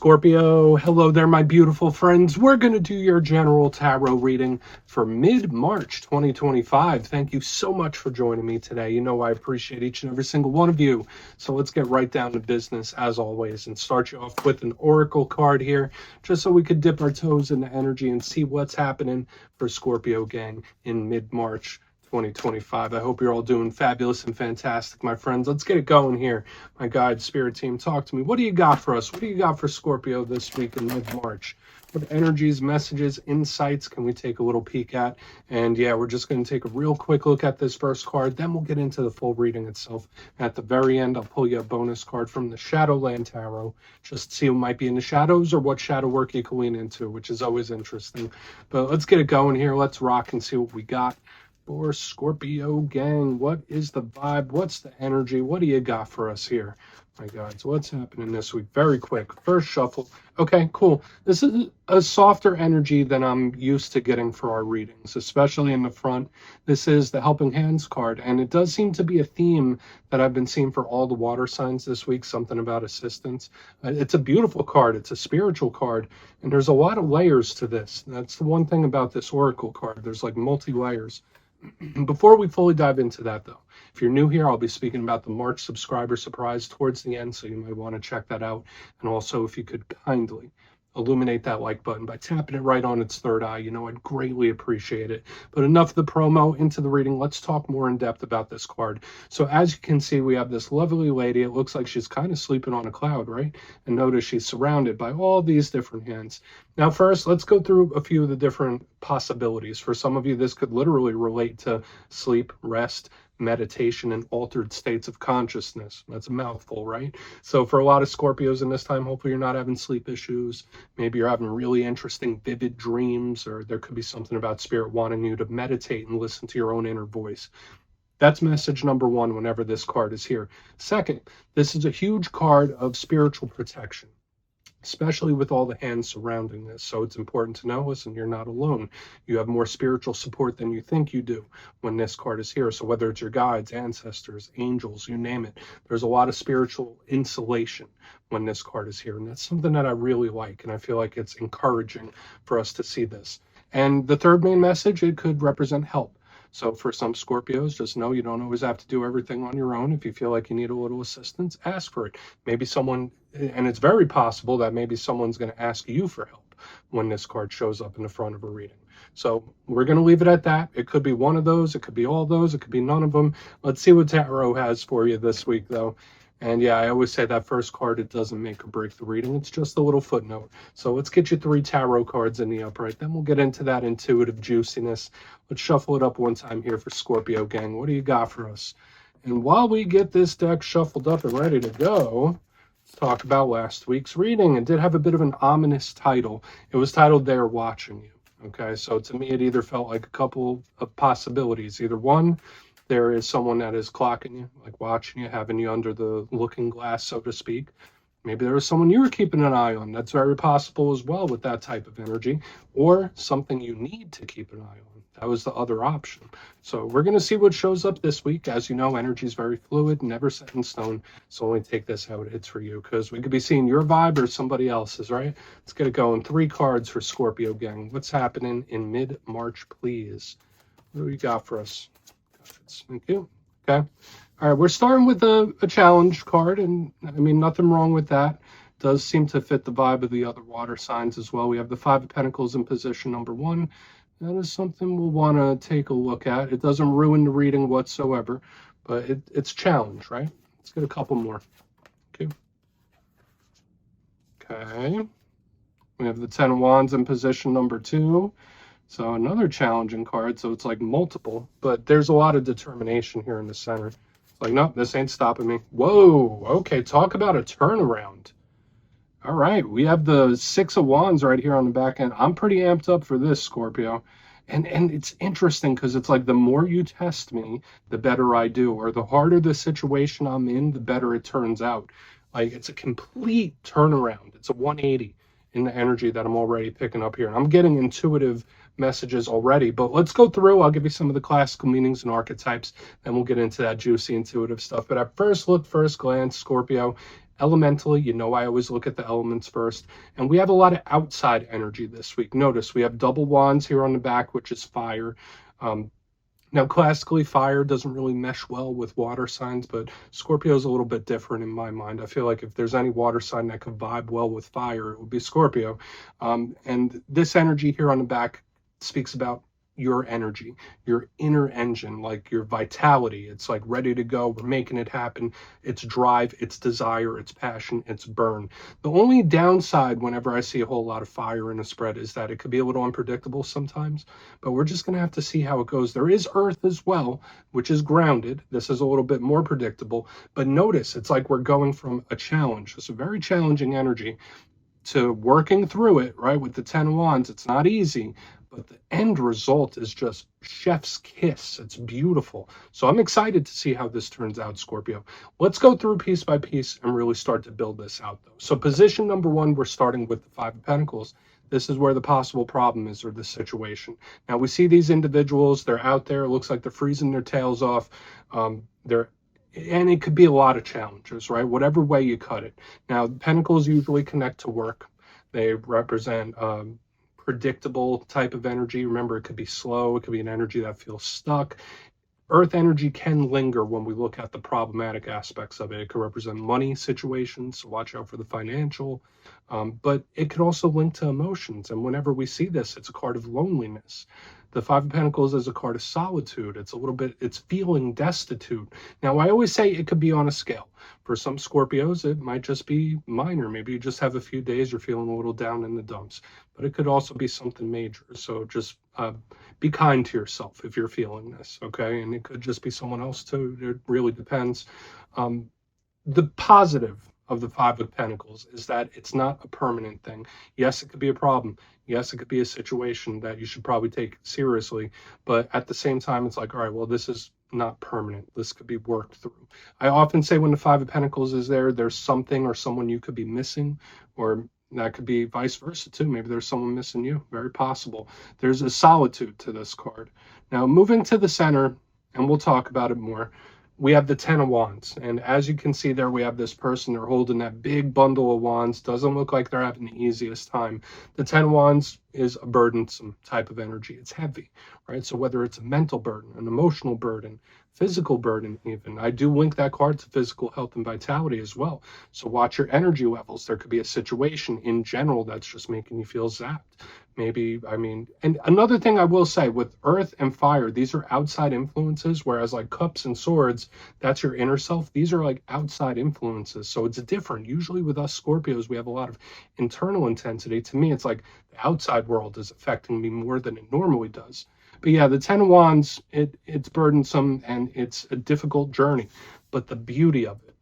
Scorpio, hello there, my beautiful friends. We're going to do your general tarot reading for mid-March 2025. Thank you so much for joining me today. You know I appreciate each and every single one of you. So let's get right down to business as always and start you off with an oracle card here, just so we could dip our toes in the energy and see what's happening for Scorpio gang in mid-March 2025. I hope you're all doing fabulous and fantastic, my friends. Let's get it going here. My guide spirit team, talk to me. What do you got for us? What do you got for Scorpio this week in mid-March? What energies, messages, insights can we take a little peek at? And yeah, we're just going to take a real quick look at this first card. Then we'll get into the full reading itself. At the very end, I'll pull you a bonus card from the Shadowland Tarot, just to see what might be in the shadows or what shadow work you can lean into, which is always interesting. But let's get it going here. Let's rock and see what we got for Scorpio gang. What is the vibe? What's the energy? What do you got for us here, my guys? What's happening this week? Very quick. First shuffle. Okay, cool. This is a softer energy than I'm used to getting for our readings, especially in the front. This is the Helping Hands card, and it does seem to be a theme that I've been seeing for all the water signs this week, something about assistance. It's a beautiful card. It's a spiritual card, and there's a lot of layers to this. That's the one thing about this oracle card. There's like multi-layers. Before we fully dive into that, though, if you're new here, I'll be speaking about the March subscriber surprise towards the end, so you might want to check that out. And also, if you could kindly illuminate that like button by tapping it right on its third eye, I'd greatly appreciate it. But enough of the promo, into the reading. Let's talk more in depth about this card. So as you can see, we have this lovely lady. It looks like she's kind of sleeping on a cloud, right? And notice she's surrounded by all these different hands. Now, first, let's go through a few of the different possibilities. For some of you, this could literally relate to sleep, rest, meditation, and altered states of consciousness. That's a mouthful, right? So for a lot of Scorpios in this time, hopefully you're not having sleep issues. Maybe you're having really interesting, vivid dreams, or there could be something about spirit wanting you to meditate and listen to your own inner voice. That's message number one whenever this card is here. Second, this is a huge card of spiritual protection, especially with all the hands surrounding this. So it's important to know, listen, you're not alone. You have more spiritual support than you think you do when this card is here. So whether it's your guides, ancestors, angels, you name it, there's a lot of spiritual insulation when this card is here. And that's something that I really like. And I feel like it's encouraging for us to see this. And the third main message, it could represent help. So for some Scorpios, just know you don't always have to do everything on your own. If you feel like you need a little assistance, ask for it. Maybe someone, and it's very possible that maybe someone's going to ask you for help when this card shows up in the front of a reading. So we're going to leave it at that. It could be one of those. It could be all those. It could be none of them. Let's see what Tarot has for you this week, though. And yeah, I always say that first card, it doesn't make or break the reading. It's just a little footnote. So let's get you 3 tarot cards in the upright. Then we'll get into that intuitive juiciness. Let's shuffle it up one time here for Scorpio gang. What do you got for us? And while we get this deck shuffled up and ready to go, let's talk about last week's reading. It did have a bit of an ominous title. It was titled, They're Watching You. Okay, so to me, it either felt like a couple of possibilities. Either one, there is someone that is clocking you, like watching you, having you under the looking glass, so to speak. Maybe there was someone you were keeping an eye on. That's very possible as well with that type of energy. Or something you need to keep an eye on. That was the other option. So we're going to see what shows up this week. As you know, energy is very fluid, never set in stone. So only take this how it hits for you, because we could be seeing your vibe or somebody else's, right? Let's get it going. 3 cards for Scorpio gang. What's happening in mid-March, please? What do we got for us? Thank you. Okay. All right. We're starting with a challenge card, and I mean, nothing wrong with that. Does seem to fit the vibe of the other water signs as well. We have the 5 of Pentacles in position number 1. That is something we'll want to take a look at. It doesn't ruin the reading whatsoever, but it's challenge, right? Let's get a couple more. Okay. Okay. We have the 10 of Wands in position number 2. So another challenging card. So it's like multiple, but there's a lot of determination here in the center. It's like, nope, this ain't stopping me. Whoa. Okay. Talk about a turnaround. All right. We have the 6 of Wands right here on the back end. I'm pretty amped up for this, Scorpio. And it's interesting because it's like the more you test me, the better I do, or the harder the situation I'm in, the better it turns out. Like it's a complete turnaround. It's a 180 in the energy that I'm already picking up here. And I'm getting intuitive messages already, but let's go through. I'll give you some of the classical meanings and archetypes, then we'll get into that juicy intuitive stuff. But at first look, first glance, Scorpio, Elementally, you know I always look at the elements first. And we have a lot of outside energy this week. Notice we have double wands here on the back, which is fire. Now, classically, fire doesn't really mesh well with water signs, but Scorpio is a little bit different in my mind. I feel like if there's any water sign that could vibe well with fire, it would be Scorpio. And this energy here on the back speaks about your energy, your inner engine, like your vitality. It's like ready to go. We're making it happen. It's drive, it's desire, it's passion, it's burn. The only downside whenever I see a whole lot of fire in a spread is that it could be a little unpredictable sometimes, but we're just going to have to see how it goes. There is earth as well, which is grounded. This is a little bit more predictable, but notice it's like we're going from a challenge. It's a very challenging energy to working through it, right? With the 10 of Wands, it's not easy, but the end result is just chef's kiss. It's beautiful. So I'm excited to see how this turns out, Scorpio. Let's go through piece by piece and really start to build this out, though. So position number one, we're starting with the Five of Pentacles. This is where the possible problem is, or the situation. Now, we see these individuals, they're out there. It looks like they're freezing their tails off. And it could be a lot of challenges, right? Whatever way you cut it. Now, pentacles usually connect to work. They represent predictable type of energy. Remember, it could be slow. It could be an energy that feels stuck. Earth energy can linger when we look at the problematic aspects of it. It could represent money situations, so watch out for the financial. But it could also link to emotions. And whenever we see this, it's a card of loneliness. The Five of Pentacles is a card of solitude. It's a little bit, it's feeling destitute. Now, I always say it could be on a scale. For some Scorpios, it might just be minor. Maybe you just have a few days, you're feeling a little down in the dumps. But it could also be something major. So just be kind to yourself if you're feeling this, okay? And it could just be someone else too. It really depends. The positive of the Five of Pentacles is that it's not a permanent thing. Yes, it could be a problem. Yes, it could be a situation that you should probably take seriously. But at the same time, it's like, all right, well, this is not permanent. This could be worked through. I often say when the Five of Pentacles is there, there's something or someone you could be missing, or that could be vice versa too. Maybe there's someone missing you. Very possible. There's a solitude to this card. Now, moving to the center, and we'll talk about it more. We have the 10 of Wands. And as you can see there, we have this person, they're holding that big bundle of wands. Doesn't look like they're having the easiest time. The 10 of Wands is a burdensome type of energy. It's heavy, right? So whether it's a mental burden, an emotional burden, physical burden even. I do link that card to physical health and vitality as well. So watch your energy levels. There could be a situation in general that's just making you feel zapped. Maybe, I mean, and another thing I will say with earth and fire, these are outside influences, whereas like cups and swords, that's your inner self. These are like outside influences. So it's different. Usually with us Scorpios, we have a lot of internal intensity. To me, it's like the outside world is affecting me more than it normally does. But yeah, the 10 of Wands, it's burdensome and it's a difficult journey. But the beauty of it,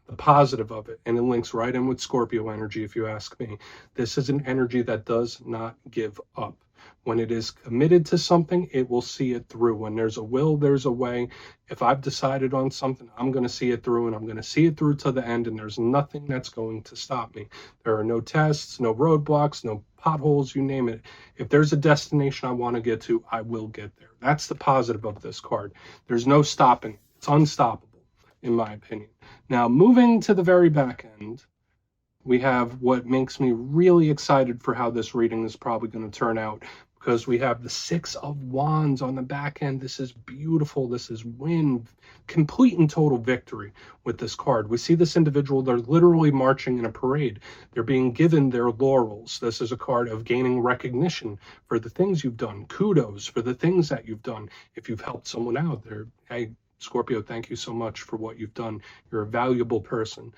the positive of it, and it links right in with Scorpio energy, if you ask me. This is an energy that does not give up. When it is committed to something, it will see it through. When there's a will, there's a way. If I've decided on something, I'm going to see it through, and I'm going to see it through to the end, and there's nothing that's going to stop me. There are no tests, no roadblocks, no potholes, you name it. If there's a destination I want to get to, I will get there. That's the positive of this card. There's no stopping. It's unstoppable, in my opinion. Now, moving to the very back end, we have what makes me really excited for how this reading is probably going to turn out, because we have the Six of Wands on the back end. This is beautiful. This is win, complete and total victory with this card. We see this individual, they're literally marching in a parade. They're being given their laurels. This is a card of gaining recognition for the things you've done, kudos for the things that you've done. If you've helped someone out, they're, hey, Scorpio, thank you so much for what you've done. You're a valuable person.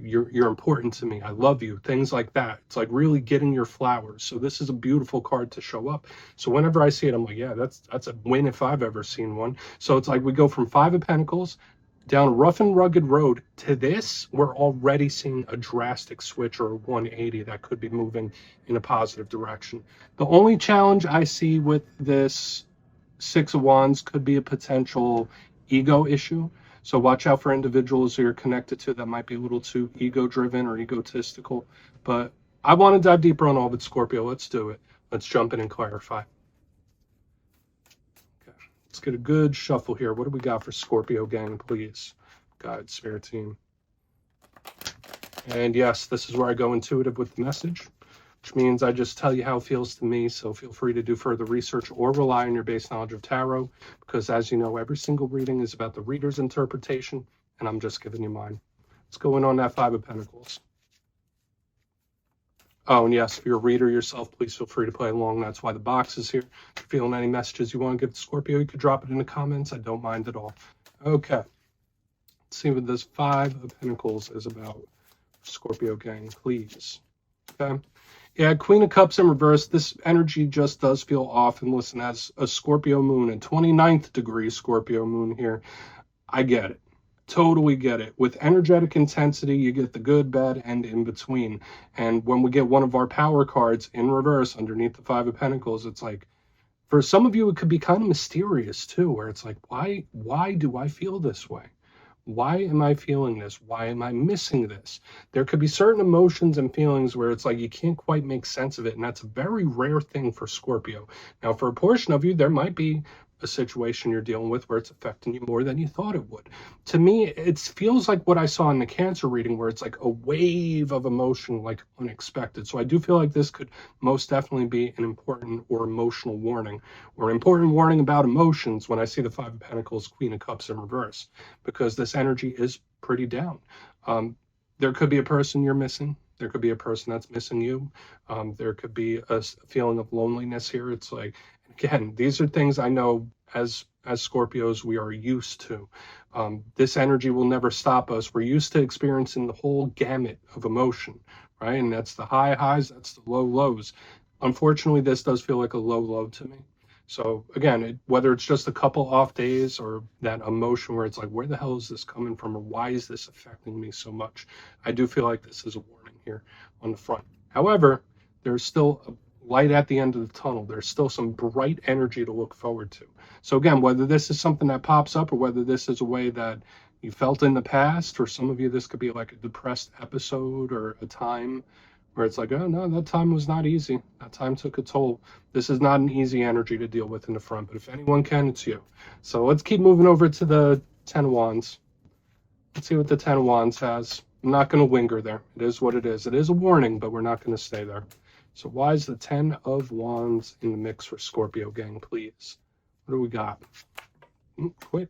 You're important to me. I love you. Things like that. It's like really getting your flowers. So this is a beautiful card to show up. So whenever I see it, I'm like, yeah, that's a win if I've ever seen one. So it's like we go from Five of Pentacles down a rough and rugged road to this. We're already seeing a drastic switch, or a 180 that could be moving in a positive direction. The only challenge I see with this Six of Wands could be a potential ego issue. So watch out for individuals who you're connected to that might be a little too ego driven or egotistical. But I want to dive deeper on all of it, Scorpio. Let's do it. Let's jump in and clarify. Okay. Let's get a good shuffle here. What do we got for Scorpio gang, please? Guide, Spirit team. And yes, this is where I go intuitive with the message, which means I just tell you how it feels to me. So feel free to do further research or rely on your base knowledge of tarot, because as you know, every single reading is about the reader's interpretation, and I'm just giving you mine. Let's go in on that Five of Pentacles. Oh, and yes, if you're a reader yourself, please feel free to play along. That's why the box is here. If you're feeling any messages you want to give to Scorpio, you could drop it in the comments. I don't mind at all. Okay. Let's see what this Five of Pentacles is about. Scorpio gang, please. Okay. Yeah, Queen of Cups in reverse. This energy just does feel off. And listen, as a Scorpio moon, a 29th degree Scorpio moon here, I get it. Totally get it. With energetic intensity, you get the good, bad, and in between. And when we get one of our power cards in reverse underneath the Five of Pentacles, it's like, for some of you, it could be kind of mysterious too, where it's like, why do I feel this way? Why am I feeling this? Why am I missing this? There could be certain emotions and feelings where it's like you can't quite make sense of it. And that's a very rare thing for Scorpio. Now, for a portion of you, there might be a situation you're dealing with where it's affecting you more than you thought it would. To me, it feels like what I saw in the Cancer reading, where it's like a wave of emotion, like unexpected. So I do feel like this could most definitely be an important or emotional warning, or an important warning about emotions when I see the Five of Pentacles, Queen of Cups in reverse, because this energy is pretty down. There could be a person you're missing. There could be a person that's missing you. There could be a feeling of loneliness here. It's like, again, these are things I know as Scorpios we are used to. This energy will never stop us. We're used to experiencing the whole gamut of emotion, right? And that's the high highs, that's the low lows. Unfortunately, this does feel like a low low to me. So again, whether it's just a couple off days or that emotion where it's like, where the hell is this coming from, or why is this affecting me so much? I do feel like this is a warning here on the front. However, there's still a light at the end of the tunnel. There's still some bright energy to look forward to. So again, whether this is something that pops up or whether this is a way that you felt in the past, for some of you this could be like a depressed episode or a time where it's like, oh no, that time was not easy. That time took a toll. This is not an easy energy to deal with in the front, but if anyone can, it's you. So let's keep moving over to the Ten of Wands. Let's see what the Ten of Wands has. I'm not going to linger there. It is what it is. It is a warning, but we're not going to stay there. So why is the Ten of Wands in the mix for Scorpio gang, please? What do we got? Quick.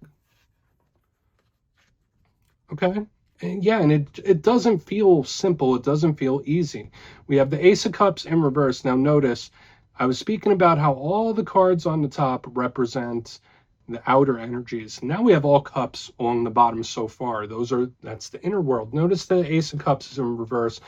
Okay. And yeah, and it doesn't feel simple. It doesn't feel easy. We have the Ace of Cups in reverse. Now notice, I was speaking about how all the cards on the top represent the outer energies. Now we have all cups along the bottom so far. That's the inner world. Notice the Ace of Cups is in reverse.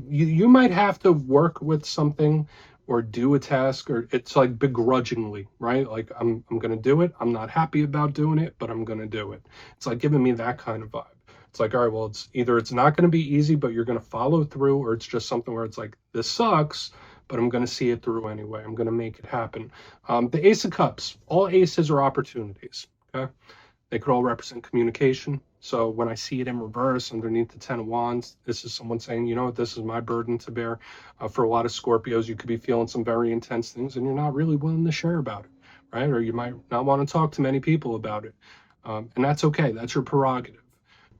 You might have to work with something or do a task, or it's like begrudgingly, right? Like I'm going to do it. I'm not happy about doing it, but I'm going to do it. It's like giving me that kind of vibe. It's like, all right, well, it's either it's not going to be easy, but you're going to follow through, or it's just something where it's like, this sucks, but I'm going to see it through anyway. I'm going to make it happen. The Ace of Cups, all aces are opportunities, okay? They could all represent communication. So when I see it in reverse underneath the Ten of Wands, this is someone saying, you know what, this is my burden to bear. For a lot of Scorpios, you could be feeling some very intense things and you're not really willing to share about it, right? Or you might not want to talk to many people about it. And that's okay. That's your prerogative.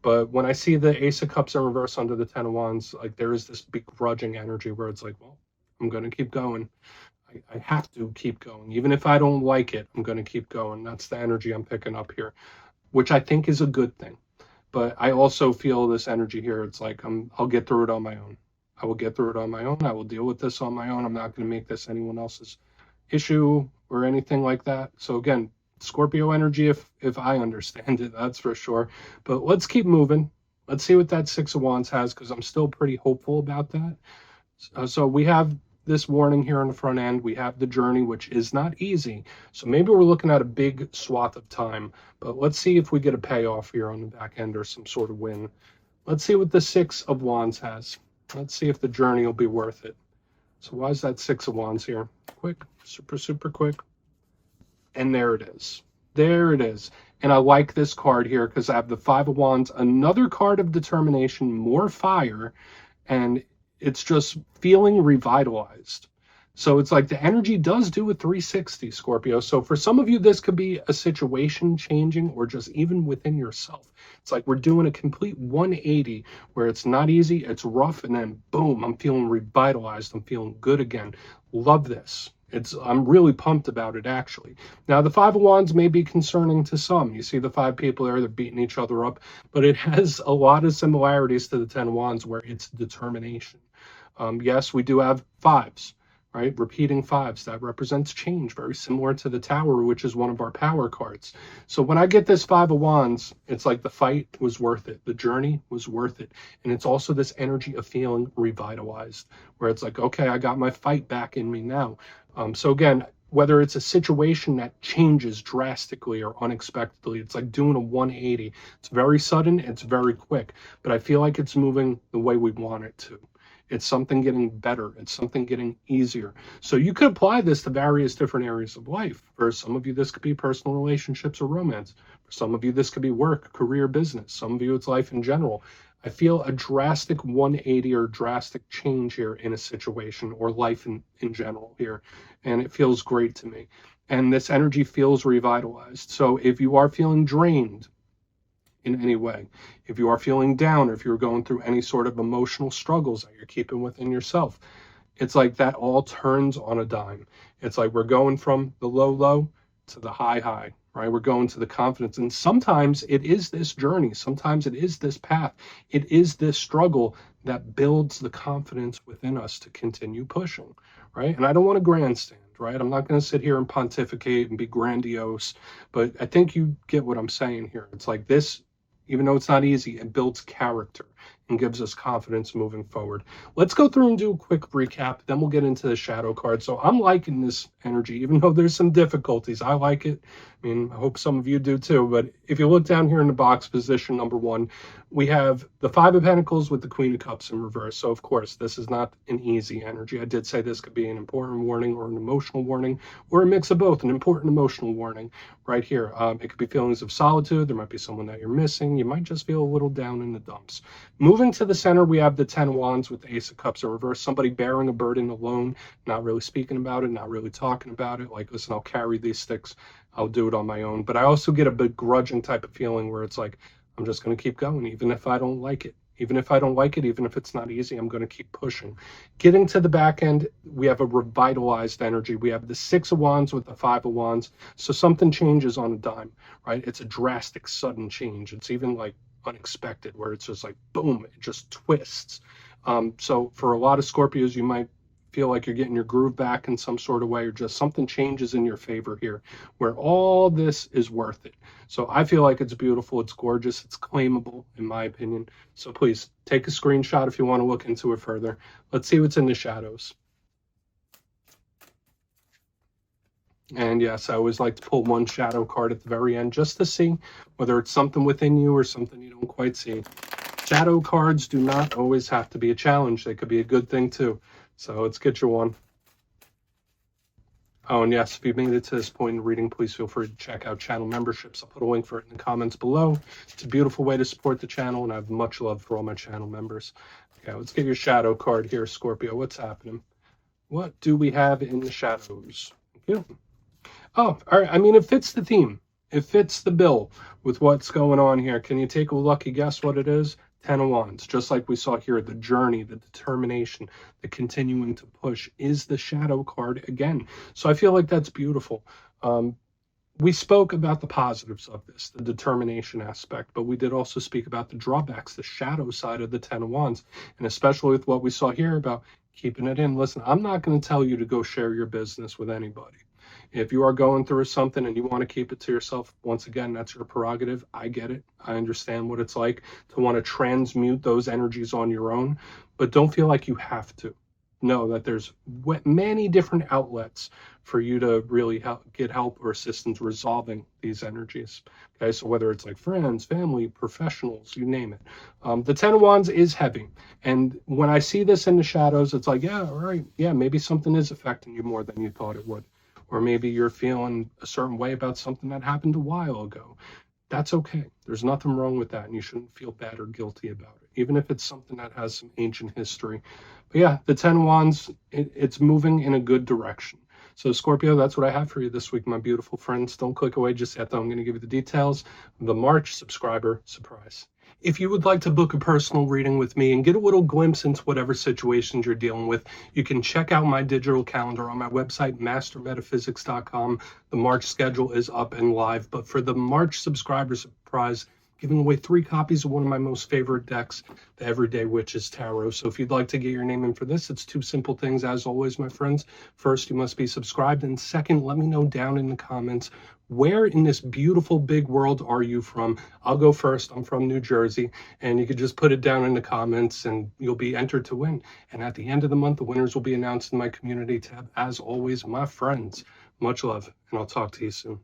But when I see the Ace of Cups in reverse under the Ten of Wands, like there is this begrudging energy where it's like, well, I'm going to keep going. I have to keep going. Even if I don't like it, I'm going to keep going. That's the energy I'm picking up here, which I think is a good thing. But I also feel this energy here. It's like, I'll get through it on my own. I will get through it on my own. I will deal with this on my own. I'm not going to make this anyone else's issue or anything like that. So again, Scorpio energy, if I understand it, that's for sure. But let's keep moving. Let's see what that Six of Wands has, because I'm still pretty hopeful about that. So we have this warning here on the front end. We have the journey, which is not easy. So maybe we're looking at a big swath of time. But let's see if we get a payoff here on the back end or some sort of win. Let's see what the Six of Wands has. Let's see if the journey will be worth it. So why is that Six of Wands here? Quick, super quick. And there it is. There it is. And I like this card here because I have the Five of Wands, another card of determination, more fire, and it's just feeling revitalized. So it's like the energy does do a 360, Scorpio. So for some of you, this could be a situation changing or just even within yourself. It's like we're doing a complete 180 where it's not easy, it's rough, and then boom, I'm feeling revitalized. I'm feeling good again. Love this. I'm really pumped about it, actually. Now, the Five of Wands may be concerning to some. You see the five people there, they're beating each other up, but it has a lot of similarities to the Ten of Wands where it's determination. Yes, we do have fives, right? Repeating fives, that represents change, very similar to the Tower, which is one of our power cards. So when I get this Five of Wands, it's like the fight was worth it. The journey was worth it. And it's also this energy of feeling revitalized, where it's like, okay, I got my fight back in me now. So again, whether it's a situation that changes drastically or unexpectedly, it's like doing a 180. It's very sudden, it's very quick, but I feel like it's moving the way we want it to. It's something getting better. It's something getting easier. So you could apply this to various different areas of life. For some of you, this could be personal relationships or romance. For some of you, this could be work, career, business. Some of you, it's life in general. I feel a drastic 180 or drastic change here in a situation or life in general here. And it feels great to me. And this energy feels revitalized. So if you are feeling drained in any way, if you are feeling down, or if you're going through any sort of emotional struggles that you're keeping within yourself, it's like that all turns on a dime. It's like we're going from the low to the high, right? We're going to the confidence. And sometimes it is this journey. Sometimes it is this path. It is this struggle that builds the confidence within us to continue pushing, right? And I don't want to grandstand, right? I'm not going to sit here and pontificate and be grandiose, but I think you get what I'm saying here. It's like this, even though it's not easy, it builds character and gives us confidence moving forward. Let's go through and do a quick recap, then we'll get into the shadow card. So I'm liking this energy, even though there's some difficulties. I like it. I mean, I hope some of you do too. But if you look down here in the box, position number 1, we have the Five of Pentacles with the Queen of Cups in reverse. So of course, this is not an easy energy. I did say this could be an important warning or an emotional warning, or a mix of both, an important emotional warning right here. It could be feelings of solitude. There might be someone that you're missing. You might just feel a little down in the dumps. Moving to the center, we have the Ten of Wands with the Ace of Cups in reverse. Somebody bearing a burden alone, not really speaking about it, not really talking about it. Like, listen, I'll carry these sticks. I'll do it on my own. But I also get a begrudging type of feeling where it's like, I'm just going to keep going, even if I don't like it. Even if I don't like it, even if it's not easy, I'm going to keep pushing. Getting to the back end, we have a revitalized energy. We have the Six of Wands with the Five of Wands. So something changes on a dime, right? It's a drastic, sudden change. It's even like unexpected, where it's just like, boom, it just twists. So for a lot of Scorpios, you might feel like you're getting your groove back in some sort of way, or just something changes in your favor here, where all this is worth it. So I feel like it's beautiful, it's gorgeous, it's claimable, in my opinion. So please take a screenshot if you want to look into it further. Let's see what's in the shadows. And yes, I always like to pull one shadow card at the very end just to see whether it's something within you or something you don't quite see. Shadow cards do not always have to be a challenge. They could be a good thing too. So let's get you one. Oh, and yes, if you've made it to this point in the reading, please feel free to check out channel memberships. I'll put a link for it in the comments below. It's a beautiful way to support the channel, and I have much love for all my channel members. Okay, let's get your shadow card here, Scorpio. What's happening? What do we have in the shadows? Thank you. Oh, all right. I mean, it fits the theme. It fits the bill with what's going on here. Can you take a lucky guess what it is? Ten of Wands, just like we saw here, the journey, the determination, the continuing to push is the shadow card again. So I feel like that's beautiful. We spoke about the positives of this, the determination aspect, but we did also speak about the drawbacks, the shadow side of the Ten of Wands, and especially with what we saw here about keeping it in. Listen, I'm not going to tell you to go share your business with anybody. If you are going through something and you want to keep it to yourself, once again, that's your prerogative. I get it. I understand what it's like to want to transmute those energies on your own, but don't feel like you have to. Know that there's many different outlets for you to really get help or assistance resolving these energies. Okay, so whether it's like friends, family, professionals, you name it. The Ten of Wands is heavy. And when I see this in the shadows, it's like, yeah, all right, yeah, maybe something is affecting you more than you thought it would. Or maybe you're feeling a certain way about something that happened a while ago. That's okay. There's nothing wrong with that, and you shouldn't feel bad or guilty about it, even if it's something that has some ancient history. But yeah, the 10 Wands, it's moving in a good direction. So Scorpio, that's what I have for you this week, my beautiful friends. Don't click away just yet, though. I'm going to give you the details of the March subscriber surprise. If you would like to book a personal reading with me and get a little glimpse into whatever situations you're dealing with, you can check out my digital calendar on my website, mastermetaphysics.com. The March schedule is up and live. But for the March subscriber surprise, giving away 3 copies of one of my most favorite decks, the Everyday Witches Tarot. So if you'd like to get your name in for this, it's 2 simple things, as always, my friends. First, you must be subscribed. And second, let me know down in the comments, where in this beautiful big world are you from? I'll go first. I'm from New Jersey. And you could just put it down in the comments and you'll be entered to win. And at the end of the month, the winners will be announced in my community tab. As always, my friends, much love, and I'll talk to you soon.